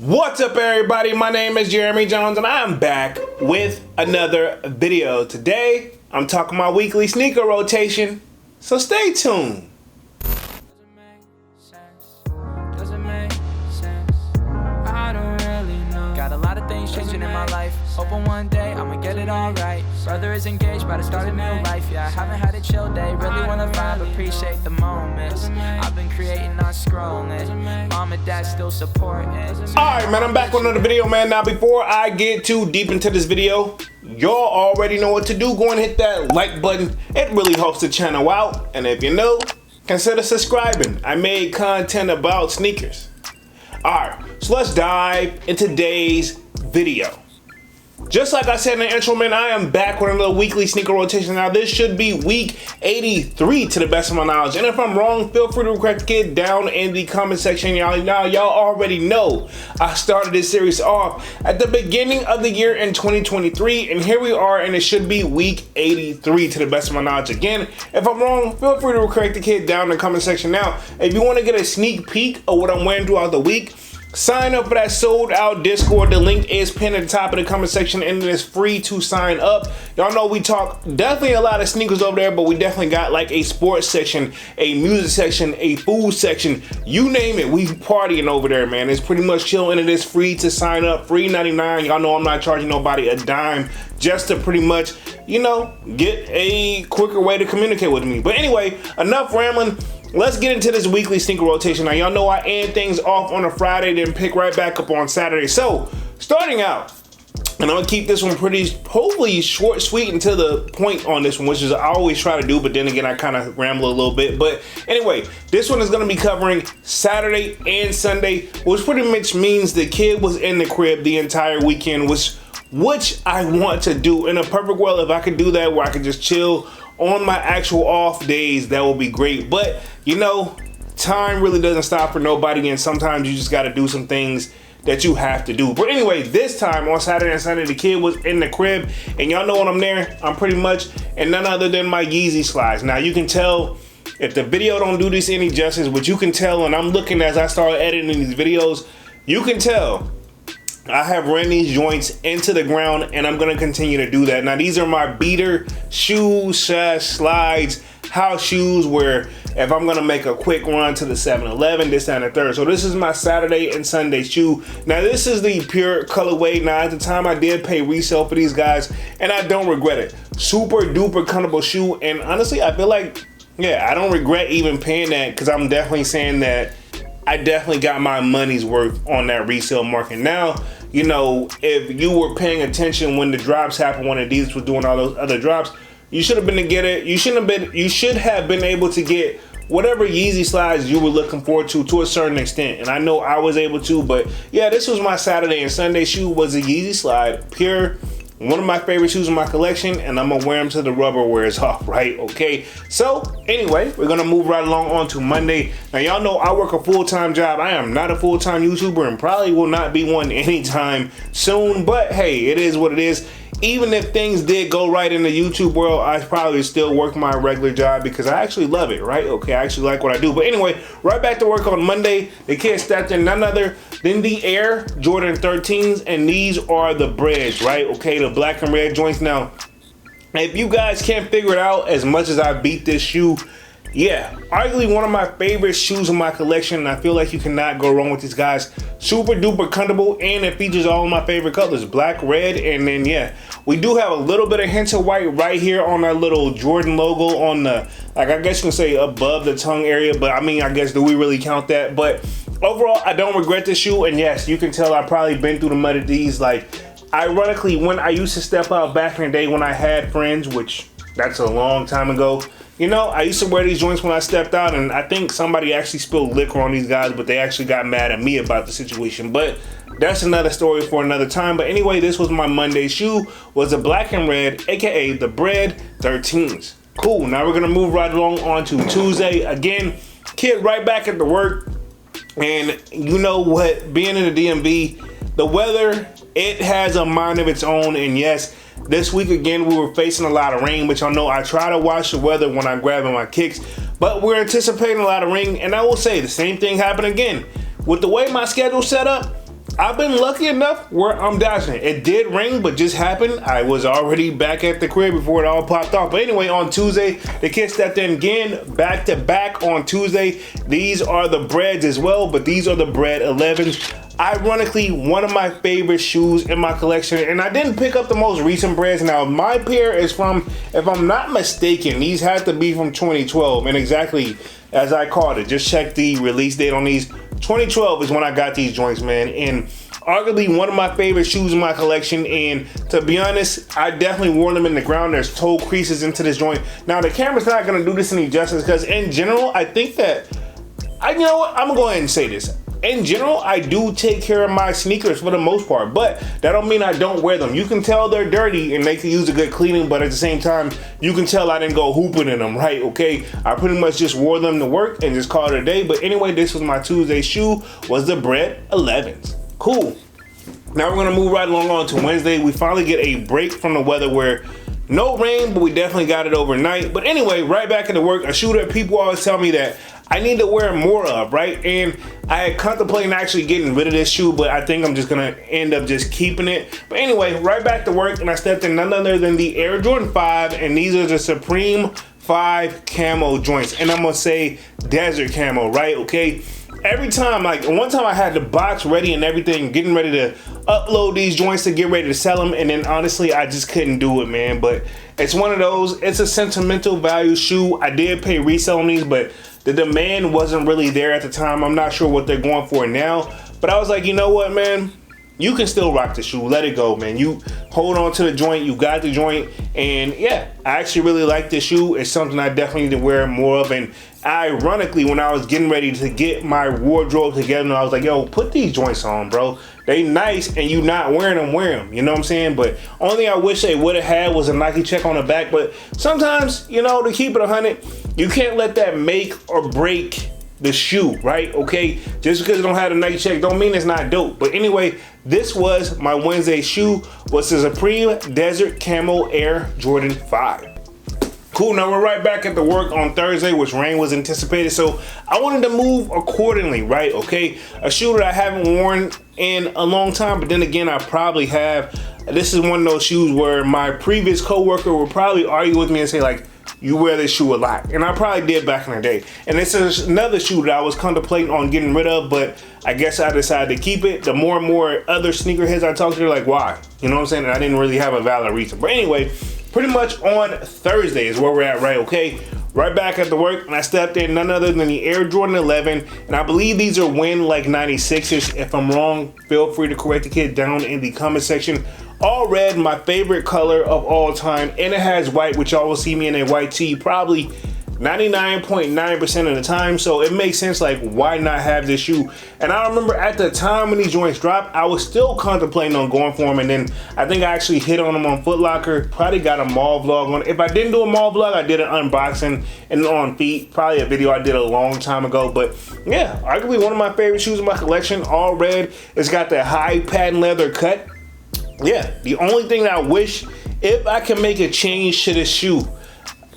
What's up, everybody? My name is Jeremy Jones and I am back with another video. Today I'm talking my weekly sneaker rotation, so stay tuned. Got a lot of things changing in my life. Hoping one day I'ma get it all right. Brother is engaged, about to start a new life. Yeah, I haven't had a chill day. Really wanna vibe, appreciate the moments. I've been creating, not scrolling. Mom and dad still supporting. Alright, man, I'm back with another video, man. Now, before I get too deep into this video, y'all already know what to do. Go and hit that like button. It really helps the channel out. And if you're new, consider subscribing. I made content about sneakers. Alright, so let's dive into today's video. Just like I said in the intro, man, I am back with another weekly sneaker rotation. Now, this should be week 83 to the best of my knowledge. And if I'm wrong, feel free to correct it down in the comment section. Y'all already know I started this series off at the beginning of the year in 2023. And here we are, and it should be week 83 to the best of my knowledge. Again, if I'm wrong, feel free to correct the kid down in the comment section. Now, if you want to get a sneak peek of what I'm wearing throughout the week, sign up for that sold out Discord. The link is pinned at the top of the comment section and it is free to sign up. Y'all know we talk definitely a lot of sneakers over there, but we definitely got like a sports section, a music section, a food section, you name it. We partying over there, man. It's pretty much chill and it is free to sign up, free 99. Y'all know I'm not charging nobody a dime just to pretty much, you know, get a quicker way to communicate with me. But anyway, enough rambling. Let's get into this weekly sneaker rotation. Now, y'all know I end things off on a Friday, then pick right back up on Saturday. So, starting out, and I'm gonna keep this one pretty, hopefully short, sweet, and to the point on this one, which is I always try to do, but then again, I kind of ramble a little bit. But anyway, this one is gonna be covering Saturday and Sunday, which pretty much means the kid was in the crib the entire weekend, which I want to do. In a perfect world, if I could do that, where I could just chill on my actual off days, that would be great. But you know, time really doesn't stop for nobody, and sometimes you just got to do some things that you have to do. But anyway, this time on Saturday and Sunday, the kid was in the crib, and y'all know when I'm there, I'm pretty much in none other than my Yeezy Slides. Now, you can tell if the video don't do this any justice, but you can tell, and I'm looking as I start editing these videos, you can tell I have ran these joints into the ground, and I'm going to continue to do that. Now, these are my beater shoes, slides, house shoes, where if I'm going to make a quick run to the 7-Eleven, this, and the third. So this is my Saturday and Sunday shoe. Now, this is the pure colorway. Now, at the time, I did pay resale for these guys, and I don't regret it. Super duper comfortable shoe, and honestly, I feel like, yeah, I don't regret even paying that, because I'm definitely saying that I definitely got my money's worth on that resale market. Now, you know, if you were paying attention when the drops happened, when Adidas was doing all those other drops, you should have been to get it. You should have been able to get whatever Yeezy Slides you were looking forward to a certain extent. And I know I was able to, but yeah, this was my Saturday and Sunday shoe, was a Yeezy Slide, pure. One of my favorite shoes in my collection, and I'm gonna wear them till the rubber wears off, right? Okay, so anyway, we're gonna move right along on to Monday. Now, y'all know I work a full-time job. I am not a full-time YouTuber and probably will not be one anytime soon, but hey, it is what it is. Even if things did go right in the YouTube world, I probably still work my regular job because I actually love it, right? Okay, I actually like what I do. But anyway, right back to work on Monday. The kid stepped in none other than the Air Jordan 13s, and these are the breads, right? Okay, the black and red joints. Now, if you guys can't figure it out, as much as I beat this shoe, yeah, arguably one of my favorite shoes in my collection, and I feel like you cannot go wrong with these guys. Super duper comfortable, and it features all of my favorite colors, black, red, and then yeah, we do have a little bit of hints of white right here on that little Jordan logo on the, like, I guess you can say above the tongue area, but I mean, I guess, do we really count that? But overall, I don't regret this shoe, and yes, you can tell I've probably been through the mud of these. Like, ironically, when I used to step out back in the day when I had friends, which that's a long time ago, you know, I used to wear these joints when I stepped out, and I think somebody actually spilled liquor on these guys, but they actually got mad at me about the situation. But that's another story for another time. But anyway, this was my Monday shoe, was a black and red, aka the Bread 13s. Cool, now we're gonna move right along on to Tuesday. Again, kid right back at the work, and you know what, being in the DMV, the weather, it has a mind of its own, and yes, this week again, we were facing a lot of rain, which I know I try to watch the weather when I'm grabbing my kicks, but we're anticipating a lot of rain, and I will say the same thing happened again. With the way my schedule's set up, I've been lucky enough where I'm dodging it. It did ring, but just happened. I was already back at the crib before it all popped off. But anyway, on Tuesday, the kids stepped in again, back to back on Tuesday. These are the breads as well, but these are the bread 11s. Ironically, one of my favorite shoes in my collection, and I didn't pick up the most recent breads. Now, my pair is from, if I'm not mistaken, these have to be from 2012, and exactly as I called it. Just check the release date on these. 2012 is when I got these joints, man, and arguably one of my favorite shoes in my collection. And to be honest, I definitely wore them in the ground. There's toe creases into this joint. Now, the camera's not gonna do this any justice because in general, I think that, you know what, I'm gonna go ahead and say this. In general, I do take care of my sneakers for the most part, but that don't mean I don't wear them. You can tell they're dirty and they can use a good cleaning, but at the same time, you can tell I didn't go hooping in them, right? Okay, I pretty much just wore them to work and just called it a day. But anyway, this was my Tuesday shoe, was the Bread 11s. Cool. Now we're gonna move right along on to Wednesday. We finally get a break from the weather where no rain, but we definitely got it overnight. But anyway, right back into work, a shoe that people always tell me that I need to wear more of, right? And I had contemplating actually getting rid of this shoe, but I think I'm just gonna end up just keeping it. But anyway, right back to work, and I stepped in none other than the Air Jordan 5, and these are the Supreme 5 camo joints. And I'm gonna say desert camo, right? Okay. Every time, like one time I had the box ready and everything, getting ready to upload these joints to get ready to sell them, and then honestly, I just couldn't do it, man. But it's one of those, it's a sentimental value shoe. I did pay resale on these, but the demand wasn't really there at the time. I'm not sure what they're going for now, but I was like, you know what, man? You can still rock the shoe. Let it go, man. You hold on to the joint. You got the joint. And yeah, I actually really like this shoe. It's something I definitely need to wear more of. And ironically, when I was getting ready to get my wardrobe together, I was like, yo, put these joints on, bro. They nice, and you not wearing them, wear them. You know what I'm saying? But only thing I wish they would have had was a Nike check on the back. But sometimes, you know, to keep it 100, you can't let that make or break the shoe, right? Okay, just because it don't have a Nike check don't mean it's not dope. But anyway, this was my Wednesday shoe, was the Supreme Desert Camo Air Jordan 5. Cool, now we're right back at the work on Thursday, which rain was anticipated, so I wanted to move accordingly, right? Okay, a shoe that I haven't worn in a long time, but then again, I probably have. This is one of those shoes where my previous coworker would probably argue with me and say like, you wear this shoe a lot. And I probably did back in the day. And this is another shoe that I was contemplating on getting rid of, but I guess I decided to keep it. The more and more other sneakerheads I talk to, they're like, why? You know what I'm saying? And I didn't really have a valid reason. But anyway, pretty much on Thursday is where we're at, right? Okay, right back at the work, and I stepped in none other than the Air Jordan 11, and I believe these are Win like 96s. If I'm wrong, feel free to correct the kid down in the comment section. All red, my favorite color of all time, and it has white, which y'all will see me in a white tee probably 99.9% of the time, so it makes sense, like, why not have this shoe? And I remember at the time when these joints dropped, I was still contemplating on going for them, and then I think I actually hit on them on Foot Locker, probably got a mall vlog on. If I didn't do a mall vlog, I did an unboxing and on feet, probably a video I did a long time ago. But yeah, arguably one of my favorite shoes in my collection, all red. It's got that high patent leather cut. Yeah, the only thing that I wish, if I can make a change to this shoe,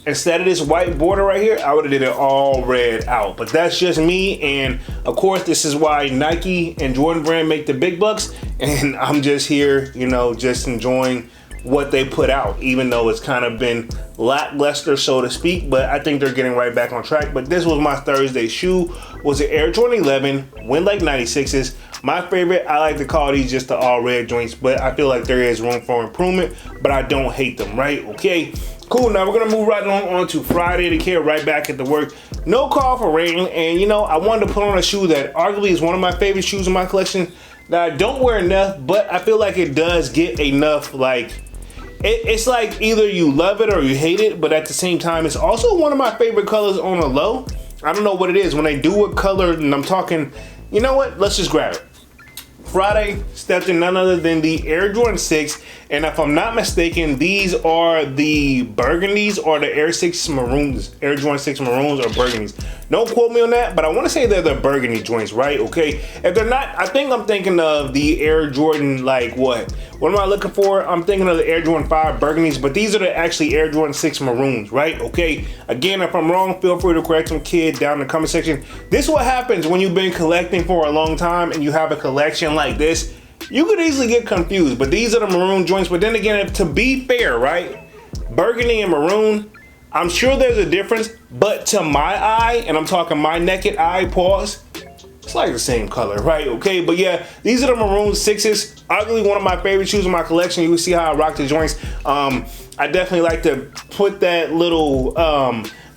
instead of this white border right here, I would have did it all red out. But that's just me, and of course this is why Nike and Jordan Brand make the big bucks, and I'm just here, you know, just enjoying what they put out, even though it's kind of been lackluster, so to speak. But I think they're getting right back on track. But this was my Thursday shoe, was the Air Jordan 11 Win like 96s. My favorite, I like to call these just the all red joints, but I feel like there is room for improvement, but I don't hate them, right? Okay, cool. Now we're gonna move right on to Friday. The kid right back at the work. No call for rain, and you know, I wanted to put on a shoe that arguably is one of my favorite shoes in my collection that I don't wear enough, but I feel like it does get enough, like, it's like either you love it or you hate it, but at the same time, it's also one of my favorite colors on a low. I don't know what it is. When they do a color, and I'm talking, you know what? Let's just grab it. Friday, stepped in none other than the Air Jordan 6, and if I'm not mistaken, these are the burgundies or the Air 6 maroons, Air Jordan 6 maroons or burgundies. Don't quote me on that, but I want to say they're the burgundy joints, right? Okay, if they're not, I think I'm thinking of the Air Jordan, like what am I looking for? I'm thinking of the Air Jordan 5 burgundies, but these are the actually Air Jordan 6 maroons, right? Okay, again, if I'm wrong, feel free to correct some kid down in the comment section. This is what happens when you've been collecting for a long time and you have a collection like this. you could easily get confused, but these are the maroon joints. But then again, to be fair, right? Burgundy and maroon, I'm sure there's a difference, but to my eye, and I'm talking my naked eye, pause, it's like the same color, right? Okay, but yeah, these are the maroon 6s. Arguably one of my favorite shoes in my collection. You will see how I rock the joints. I definitely like to put that little,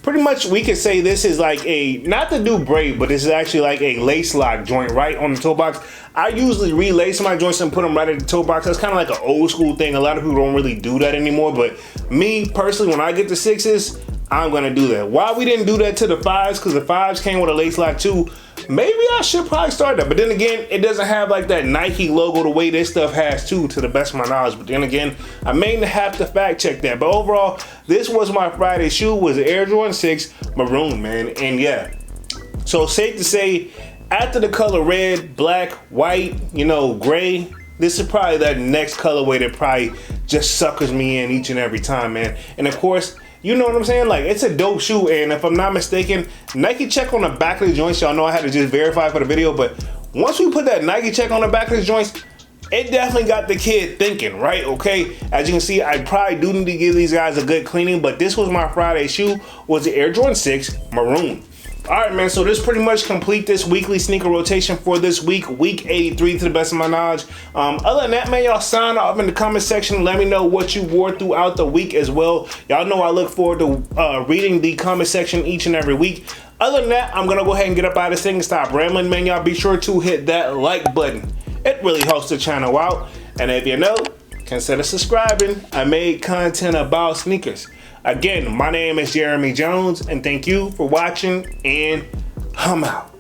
pretty much we could say this is like a, not the new braid, but this is actually like a lace lock joint right on the toe box. I usually relace my joints and put them right at the toe box. That's kind of like an old school thing. A lot of people don't really do that anymore, but me personally, when I get the 6s, I'm gonna do that. Why we didn't do that to the 5s, because the 5s came with a lace lock too. Maybe I should probably start that, but then again, it doesn't have like that Nike logo the way this stuff has too, to the best of my knowledge. But then again, I may have to fact check that. But overall, this was my Friday shoe, was the Air Jordan 6 maroon, man. And yeah, so safe to say, after the color red, black, white, you know, gray, this is probably that next colorway that probably just suckers me in each and every time, man. And of course, you know what I'm saying? Like, it's a dope shoe, and if I'm not mistaken, Nike check on the back of the joints. Y'all know I had to just verify for the video, but once we put that Nike check on the back of the joints, it definitely got the kid thinking, right? Okay, as you can see, I probably do need to give these guys a good cleaning, but this was my Friday shoe, was the Air Jordan 6 maroon. All right, man, so this pretty much complete this weekly sneaker rotation for this week, week 83 to the best of my knowledge. Other than that, man, y'all sign off in the comment section. Let me know what you wore throughout the week as well. Y'all know I look forward to reading the comment section each and every week. Other than that, I'm going to go ahead and get up out of this thing and stop rambling, man. Y'all be sure to hit that like button. It really helps the channel out. And if you know, consider subscribing. I made content about sneakers. Again, my name is Jeremy Jones, and thank you for watching, and I'm out.